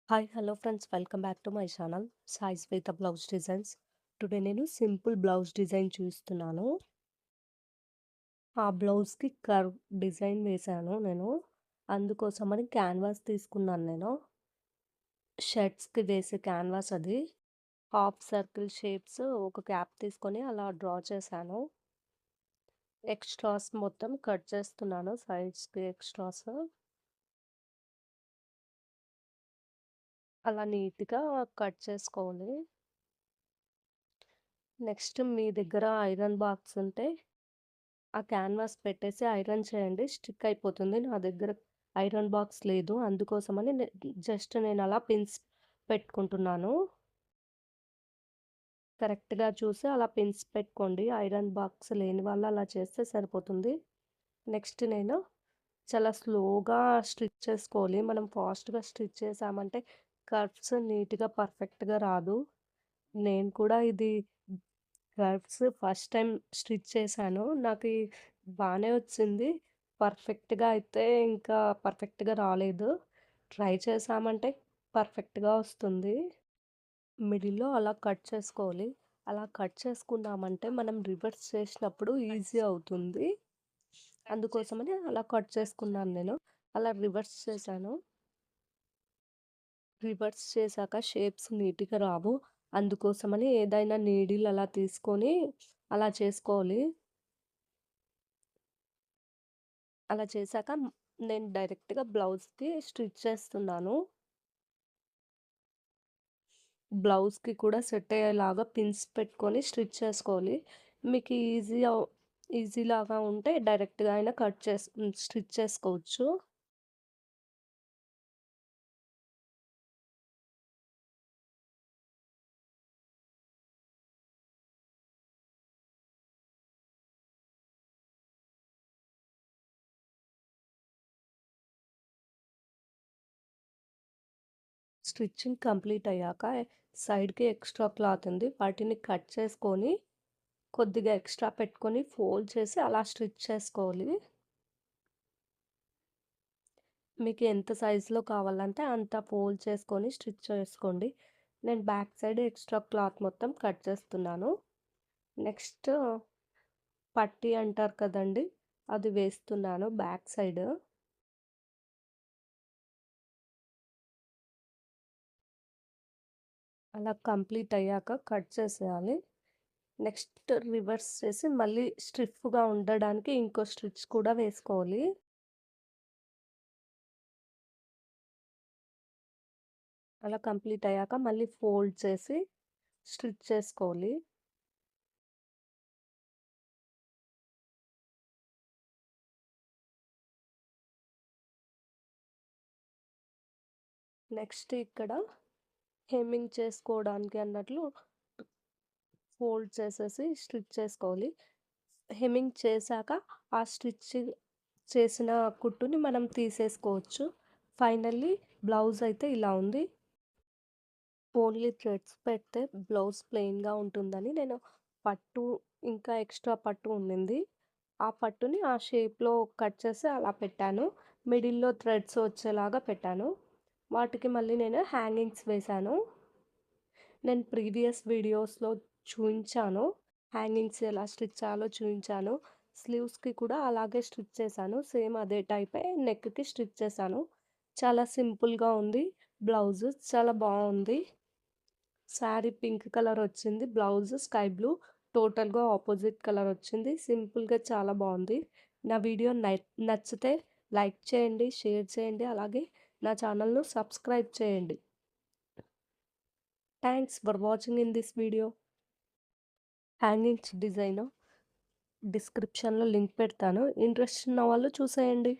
Hi hello friends welcome back to my channel Sai Shweta blouse designs. Today నేను simple blouse design చూస్తున్నాను. ఆ బ్లౌజ్కి curve design వేశాను నేను. అందుకోసమని క్యాన్వాస్ తీసుకున్నాను నేను. షర్ట్స్కి వేసే క్యాన్వాస్ అది. హాఫ్ సర్కిల్ షేప్స్ ఒక క్యాప్ తీసుకొని అలా డ్రా చేశాను. ఎక్స్ట్రాస్ మొత్తం కట్ చేస్తున్నాను, సైడ్స్కి ఎక్స్ట్రాస్ అలా నీట్గా కట్ చేసుకోవాలి. నెక్స్ట్ మీ దగ్గర ఐరన్ బాక్స్ ఉంటే ఆ క్యాన్వాస్ పెట్టేసి ఐరన్ చేయండి. స్టిక్ అయిపోతుంది. నా దగ్గర ఐరన్ బాక్స్ లేదు. అందుకోసమని జస్ట్ నేను అలా పిన్స్ పెట్టుకుంటున్నాను. కరెక్ట్‌గా చూసి అలా పిన్స్ పెట్టుకోండి. ఐరన్ బాక్స్ లేని వాళ్ళు అలా చేస్తే సరిపోతుంది. నెక్స్ట్ నేను చాలా స్లోగా స్టిచ్ చేసుకోవాలి. మనం ఫాస్ట్‌గా స్టిచ్ చేసామంటే కర్వ్స్ నీట్‌గా పర్ఫెక్ట్‌గా రాదు. నేను కూడా ఇది కర్వ్స్ ఫస్ట్ టైం స్టిచ్ చేశాను. నాకు బానే వచ్చింది. పర్ఫెక్ట్‌గా అయితే ఇంకా పర్ఫెక్ట్‌గా రాలేదు. ట్రై చేశామంటే పర్ఫెక్ట్‌గా వస్తుంది. మిడిల్‌లో అలా కట్ చేసుకోవాలి. అలా కట్ చేసుకున్నామంటే మనం రివర్స్ చేసినప్పుడు ఈజీ అవుతుంది. అందుకోసమని అలా కట్ చేసుకున్నాను నేను. అలా రివర్స్ చేశాను. రివర్స్ చేశాక షేప్స్ నీట్‌గా రావు. అందుకోసమని ఏదైనా నీడిల్ అలా తీసుకొని అలా చేసుకోవాలి. అలా చేశాక నేను డైరెక్ట్‌గా బ్లౌజ్‌కి స్టిచ్ చేస్తున్నాను. బ్లౌజ్‌కి కూడా సెట్ అయ్యేలాగా పిన్స్ పెట్టుకొని స్టిచ్ చేసుకోవాలి. మీకు ఈజీలాగా ఉంటే డైరెక్ట్‌గా అయినా స్టిచ్ చేసుకోవచ్చు. స్టిచ్చింగ్ కంప్లీట్ అయ్యాక సైడ్‌కి ఎక్స్ట్రా క్లాత్ ఉంది. వాటిని కట్ చేసుకొని కొద్దిగా ఎక్స్ట్రా పెట్టుకొని ఫోల్డ్ చేసి అలా స్టిచ్ చేసుకోవాలి. మీకు ఎంత సైజులో కావాలంటే అంత ఫోల్డ్ చేసుకొని స్టిచ్ చేసుకోండి. నేను బ్యాక్ సైడ్ ఎక్స్ట్రా క్లాత్ మొత్తం కట్ చేస్తున్నాను. నెక్స్ట్ పట్టీ అంటారు కదండీ! అది వేస్తున్నాను బ్యాక్ సైడ్. అలా కంప్లీట్ అయ్యాక కట్ చేసేయాలి. నెక్స్ట్ రివర్స్ చేసి మళ్ళీ స్టిఫ్‌గా ఉండడానికి ఇంకో స్టిచ్ కూడా వేసుకోవాలి. అలా కంప్లీట్ అయ్యాక మళ్ళీ ఫోల్డ్ చేసి స్టిచ్ చేసుకోవాలి. నెక్స్ట్ ఇక్కడ హెమ్మింగ్ చేసుకోవడానికి అన్నట్లు ఫోల్డ్ చేసేసి స్టిచ్ చేసుకోవాలి. హెమ్మింగ్ చేశాక ఆ స్టిచ్ చేసిన కుట్టుని మనం తీసేసుకోవచ్చు. ఫైనల్లీ బ్లౌజ్ అయితే ఇలా ఉంది. ఓన్లీ థ్రెడ్స్ పెడితే బ్లౌజ్ ప్లెయిన్‌గా ఉంటుందని నేను పట్టు ఇంకా ఎక్స్ట్రా పట్టు ఉండింది. ఆ పట్టుని ఆ షేప్‌లో కట్ చేసి అలా పెట్టాను. మిడిల్‌లో థ్రెడ్స్ వచ్చేలాగా పెట్టాను. వాటికి మళ్ళీ నేను హ్యాంగింగ్స్ వేశాను. నేను ప్రీవియస్ వీడియోస్‌లో చూయించాను. హ్యాంగింగ్స్ ఎలా స్టిచ్ చేయాలో చూయించాను. స్లీవ్స్‌కి కూడా అలాగే స్టిచ్ చేశాను. సేమ్ అదే టైపే నెక్‌కి స్టిచ్ చేశాను. చాలా సింపుల్‌గా ఉంది. బ్లౌజ్ చాలా బావుంది. శారీ పింక్ కలర్ వచ్చింది. Blouse sky blue. టోటల్‌గా ఆపోజిట్ కలర్ వచ్చింది. సింపుల్‌గా చాలా బావుంది. నా వీడియో నచ్చితే లైక్ చేయండి, షేర్ చేయండి. అలాగే నా ఛానల్‌ను సబ్స్క్రైబ్ చేయండి. Thanks for watching in this video. Hangings design డిస్క్రిప్షన్‌లో లింక్ పెడతాను. ఇంట్రెస్ట్ ఉన్న వాళ్ళు చూసేయండి.